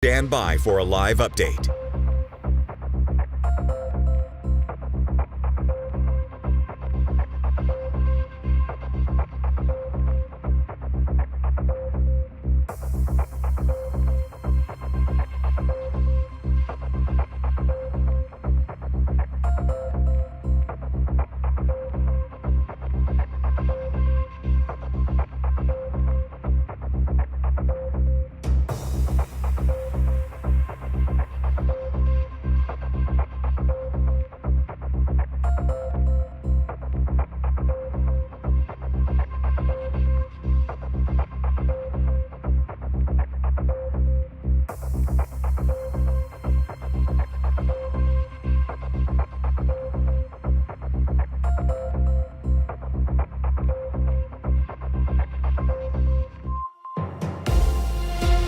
Stand by for a live update.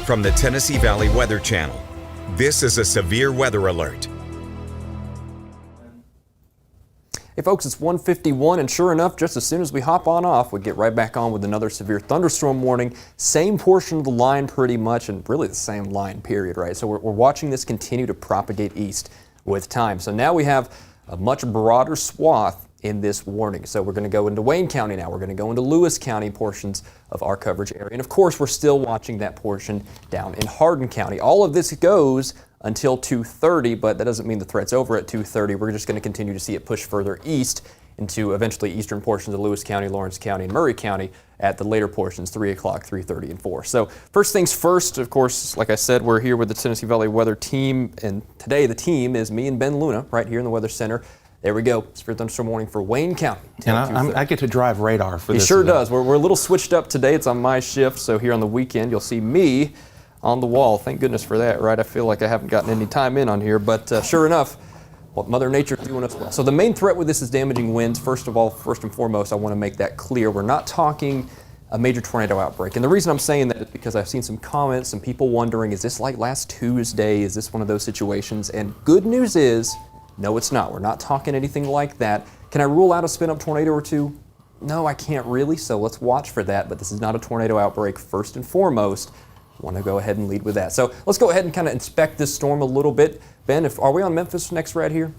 From the Tennessee Valley Weather Channel, this is a severe weather alert. Hey folks, it's 1:51 and sure enough, just as soon as we hop on off, we get right back on with another severe thunderstorm warning. Same portion of the line pretty much, and really the same line period, right? So we're watching this continue to propagate east with time. So now we have a much broader swath in this warning. So we're going to go into Wayne County now. We're going to go into Lewis County portions of our coverage area. And of course, we're still watching that portion down in Hardin County. All of this goes until 2:30, but that doesn't mean the threat's over at 2:30. We're just going to continue to see it push further east into eventually eastern portions of Lewis County, Lawrence County, and Murray County at the later portions, 3 o'clock, 3:30, and 4. So first things first, of course, like I said, we're here with the Tennessee Valley Weather Team, and today the team is me and Ben Luna right here in the Weather Center. There we go. Severe thunderstorm warning for Wayne County. And I get to drive radar for this. He sure does. We're a little switched up today. It's on my shift, so here on the weekend you'll see me on the wall. Thank goodness for that, right? I feel like I haven't gotten any time in on here, but sure enough, what Mother Nature's doing us well. So the main threat with this is damaging winds. First and foremost, I want to make that clear. We're not talking a major tornado outbreak. And the reason I'm saying that is because I've seen some comments, some people wondering, is this like last Tuesday? Is this one of those situations? And good news is, no, it's not. We're not talking anything like that. Can I rule out a spin-up tornado or two? No, I can't really, so let's watch for that. But this is not a tornado outbreak first and foremost. I want to go ahead and lead with that. So let's go ahead and kind of inspect this storm a little bit. Ben, are we on Memphis next right here?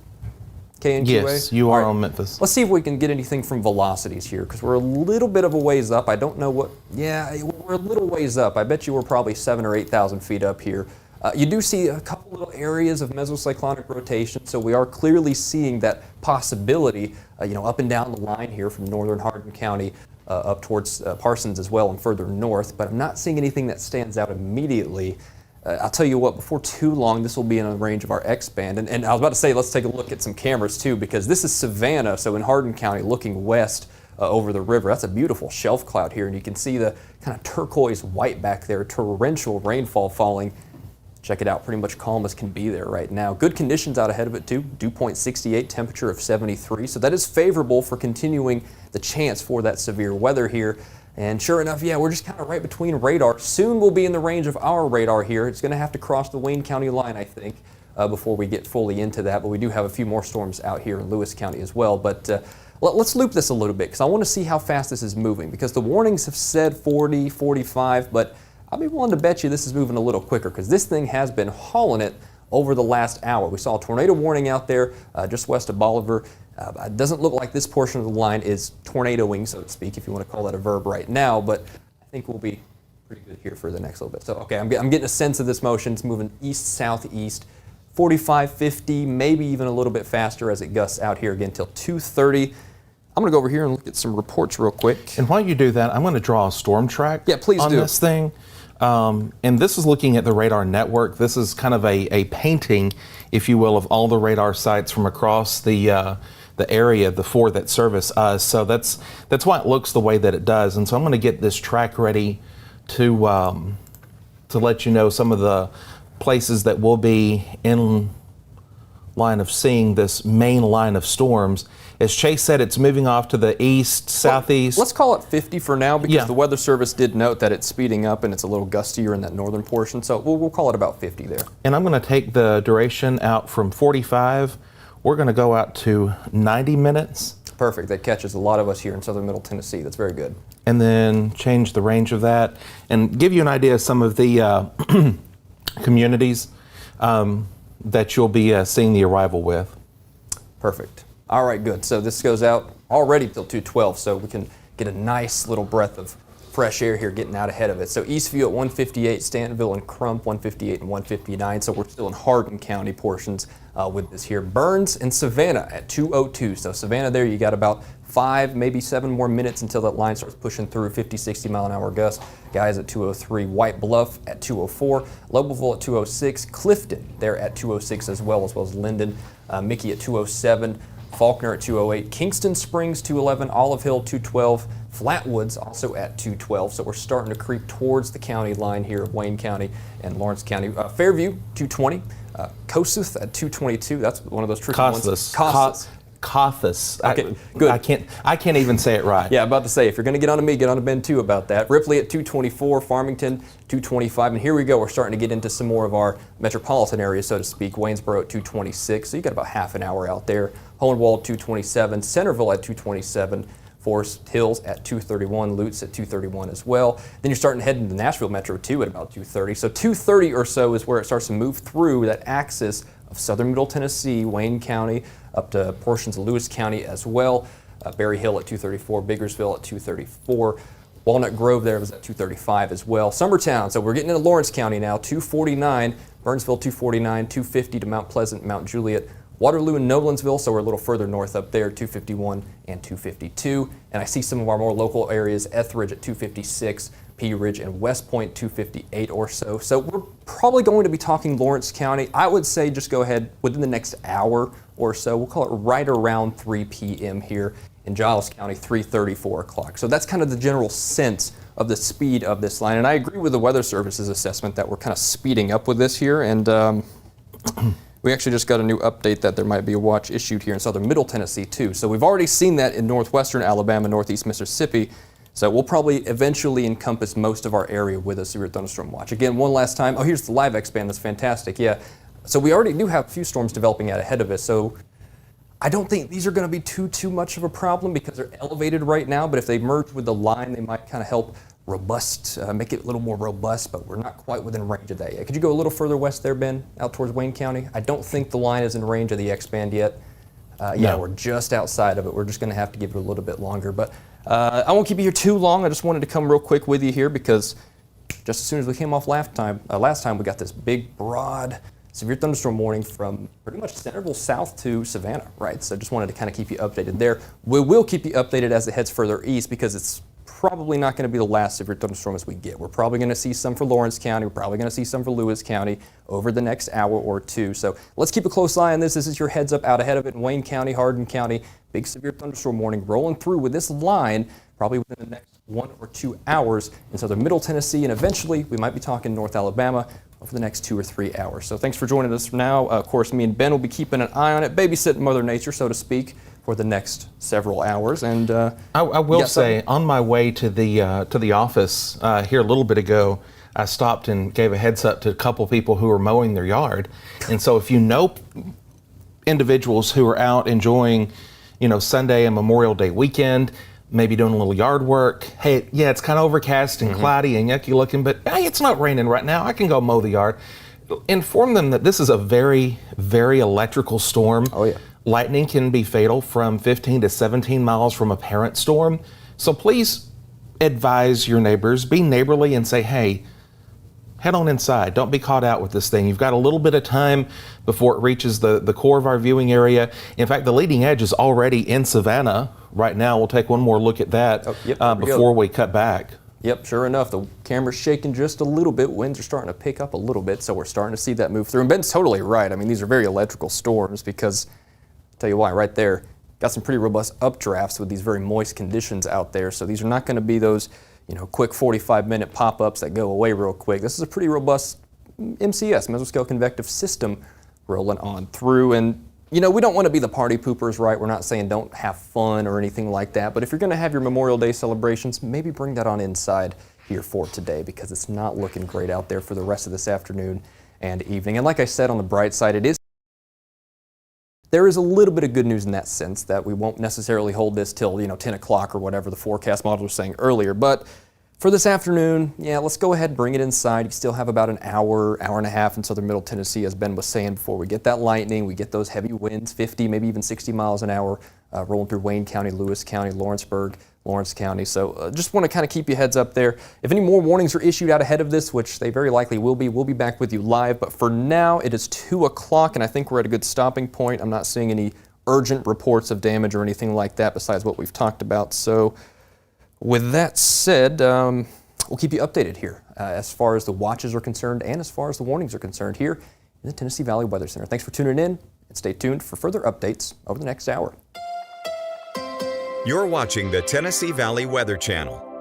KNQA? Yes, you are on Memphis. Let's see if we can get anything from velocities here, because we're a little bit of a ways up. I don't know what, yeah, we're a little ways up. I bet you we're probably 7,000 or 8,000 feet up here. You do see a couple little areas of mesocyclonic rotation, so we are clearly seeing that possibility, up and down the line here from northern Hardin County up towards Parsons as well and further north, but I'm not seeing anything that stands out immediately. I'll tell you what, before too long, this will be in the range of our X-band. And I was about to say, let's take a look at some cameras too, because this is Savannah, so in Hardin County, looking west over the river. That's a beautiful shelf cloud here, and you can see the kind of turquoise white back there, torrential rainfall falling. Check it out, pretty much calm as can be there right now. Good conditions out ahead of it too, dew point 68, temperature of 73. So that is favorable for continuing the chance for that severe weather here. And sure enough, yeah, we're just kind of right between radar. Soon we'll be in the range of our radar here. It's gonna have to cross the Wayne County line, I think, before we get fully into that. But we do have a few more storms out here in Lewis County as well. But let's loop this a little bit, because I wanna see how fast this is moving, because the warnings have said 40, 45, but I'll be willing to bet you this is moving a little quicker, because this thing has been hauling it over the last hour. We saw a tornado warning out there just west of Bolivar. It doesn't look like this portion of the line is tornadoing, so to speak, if you want to call that a verb right now, but I think we'll be pretty good here for the next little bit. So, okay, I'm getting a sense of this motion. It's moving east-southeast, 45, 50, maybe even a little bit faster as it gusts out here again till 2:30. I'm going to go over here and look at some reports real quick. And while you do that, I'm going to draw a storm track on this thing. And this is looking at the radar network. This is kind of a painting, if you will, of all the radar sites from across the area, the 4 that service us. So that's why it looks the way that it does. And so I'm going to get this track ready to let you know some of the places that will be in line of seeing this main line of storms. As Chase said, it's moving off to the east, southeast. Let's call it 50 for now, because the Weather Service did note that it's speeding up and it's a little gustier in that northern portion. So we'll call it about 50 there. And I'm going to take the duration out from 45. We're going to go out to 90 minutes. Perfect. That catches a lot of us here in southern middle Tennessee. That's very good. And then change the range of that and give you an idea of some of the communities that you'll be seeing the arrival with. Perfect. All right, good. So this goes out already till 2:12, so we can get a nice little breath of fresh air here getting out ahead of it. So Eastview at 158, Stantonville and Crump 158 and 159. So we're still in Hardin County portions with this here. Burns and Savannah at 2:02. So Savannah there, you got about 5, maybe 7 more minutes until that line starts pushing through 50, 60 mile an hour gusts. Guys at 2:03. White Bluff at 2:04. Lobelville at 2:06. Clifton there at 2:06 as well as Linden. Mickey at 2:07. Faulkner at 2:08, Kingston Springs 2:11, Olive Hill 2:12, Flatwoods also at 2:12. So we're starting to creep towards the county line here of Wayne County and Lawrence County. Fairview 2:20, Kossuth at 2:22. That's one of those tricky ones. Kossuth. Okay, good. I can't even say it right. Yeah, about to say, if you're going to get on to me, get on to Ben too about that. Ripley at 2:24, Farmington 2:25, and here we go. We're starting to get into some more of our metropolitan areas, so to speak. Waynesboro at 2:26, so you got about half an hour out there. Hohenwald 2:27, Centerville at 2:27, Forest Hills at 2:31, Lutz at 2:31 as well. Then you're starting to head into the Nashville Metro too at about 2:30. So 2:30 or so is where it starts to move through that axis of southern Middle Tennessee, Wayne County, up to portions of Lewis County as well. Berry Hill at 2:34, Biggersville at 2:34. Walnut Grove there was at 2:35 as well. Summertown, so we're getting into Lawrence County now, 2:49, Burnsville 2:49, 2:50 to Mount Pleasant, Mount Juliet. Waterloo and Noblansville, so we're a little further north up there, 2:51 and 2:52. And I see some of our more local areas, Etheridge at 2:56, Pea Ridge and West Point 2:58 or so. So we're probably going to be talking Lawrence County. I would say just go ahead within the next hour or so. We'll call it right around 3 p.m. here in Giles County, 3:30, 4 o'clock. So that's kind of the general sense of the speed of this line. And I agree with the Weather Service's assessment that we're kind of speeding up with this here. And we actually just got a new update that there might be a watch issued here in southern Middle Tennessee too. So we've already seen that in northwestern Alabama, northeast Mississippi. So we'll probably eventually encompass most of our area with a severe thunderstorm watch. Again, one last time. Oh, here's the live X-band. That's fantastic. Yeah. So we already do have a few storms developing out ahead of us. So I don't think these are going to be too much of a problem because they're elevated right now. But if they merge with the line, they might kind of help make it a little more robust, but we're not quite within range of that yet. Could you go a little further west there, Ben, out towards Wayne County? I don't think the line is in range of the X-band yet. Yeah, we're just outside of it. We're just going to have to give it a little bit longer. But I won't keep you here too long. I just wanted to come real quick with you here because just as soon as we came off last time we got this big, broad, severe thunderstorm warning from pretty much Centerville south to Savannah, right? So just wanted to kind of keep you updated there. We will keep you updated as it heads further east because it's probably not going to be the last severe thunderstorm as we get. We're probably going to see some for Lawrence County. We're probably going to see some for Lewis County over the next hour or two. So let's keep a close eye on this. This is your heads up out ahead of it in Wayne County, Hardin County. Big severe thunderstorm warning rolling through with this line probably within the next 1 or 2 hours in southern Middle Tennessee. And eventually we might be talking North Alabama over the next 2 or 3 hours. So thanks for joining us now. Of course, me and Ben will be keeping an eye on it, babysitting Mother Nature, so to speak, for the next several hours. And I will say, on my way to the office here a little bit ago, I stopped and gave a heads up to a couple people who were mowing their yard. And so if you know individuals who are out enjoying, Sunday and Memorial Day weekend, maybe doing a little yard work. Hey, yeah, it's kind of overcast and cloudy and yucky looking, but hey, it's not raining right now. I can go mow the yard. Inform them that this is a very, very electrical storm. Oh, yeah. Lightning can be fatal from 15 to 17 miles from a parent storm. So please advise your neighbors, be neighborly and say, hey, head on inside. Don't be caught out with this thing. You've got a little bit of time before it reaches the core of our viewing area. In fact, the leading edge is already in Savannah right now. We'll take one more look at that before we cut back. Yep, sure enough, the camera's shaking just a little bit. Winds are starting to pick up a little bit, so we're starting to see that move through. And Ben's totally right. I mean, these are very electrical storms because, I'll tell you why, right there, got some pretty robust updrafts with these very moist conditions out there. So these are not going to be those, quick 45-minute pop-ups that go away real quick. This is a pretty robust MCS, mesoscale convective system, rolling on through. And, we don't want to be the party poopers, right? We're not saying don't have fun or anything like that. But if you're going to have your Memorial Day celebrations, maybe bring that on inside here for today because it's not looking great out there for the rest of this afternoon and evening. And like I said, on the bright side, there is a little bit of good news in that sense that we won't necessarily hold this till 10 o'clock or whatever the forecast model was saying earlier. But For this afternoon, yeah, let's go ahead and bring it inside. You still have about an hour, hour and a half in southern Middle Tennessee, as Ben was saying before. We get that lightning, we get those heavy winds, 50, maybe even 60 miles an hour, rolling through Wayne County, Lewis County, Lawrenceburg, Lawrence County. So just want to kind of keep you heads up there. If any more warnings are issued out ahead of this, which they very likely will be, we'll be back with you live. But for now, it is 2 o'clock, and I think we're at a good stopping point. I'm not seeing any urgent reports of damage or anything like that besides what we've talked about. So with that said, we'll keep you updated here as far as the watches are concerned and as far as the warnings are concerned here in the Tennessee Valley Weather Center. Thanks for tuning in, and stay tuned for further updates over the next hour. You're watching the Tennessee Valley Weather Channel.